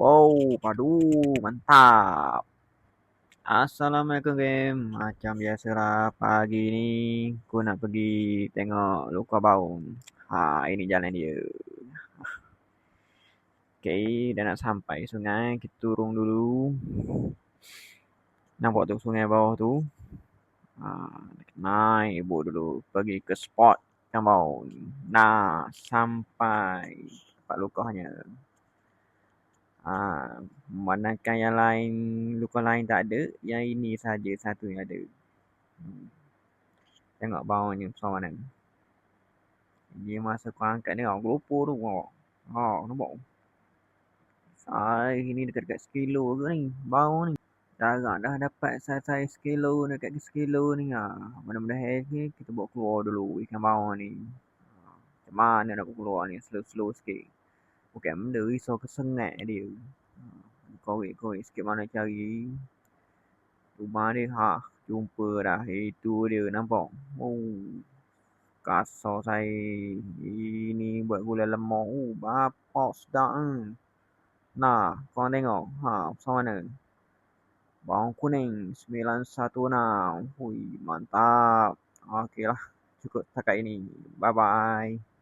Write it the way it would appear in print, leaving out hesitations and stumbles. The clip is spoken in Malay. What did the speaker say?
Wow, padu, mantap. Assalamualaikum game. Macam biasalah pagi ni aku nak pergi tengok Luka Baum. Ini jalan dia. Okey, dah nak sampai sungai. Kita turun dulu. Nampak tu sungai bawah tu. Ha, naik ibu dulu. Pergi ke spot yang Baum. Nah, sampai tempat lukanya. Manakah yang lain, luka lain tak ada, yang ini saja satu yang ada. Tengok bawahnya besar mana. Dia masa kau angkat tengok gelopor tu. Nampak? Ini dekat-dekat sekilo ke ni, bawah ni. Jarang dah dapat saiz sekilo dekat sekilo ni. Mudah-mudahan ni kita bawa keluar dulu ikan bawah ni. Macam mana nak bawa keluar ni, slow-slow sikit. Bukan benda risau kesengat dia. Korek-korek sikit mana cari rumah dia. Jumpa dah. Itu dia, nampak. Kasar saya. Ini buat gula lemak. Bapak sedap. Nah, korang tengok. Besar mana? Bawang kuning 916. Mantap. Okey lah. Cukup setakat ini. Bye-bye.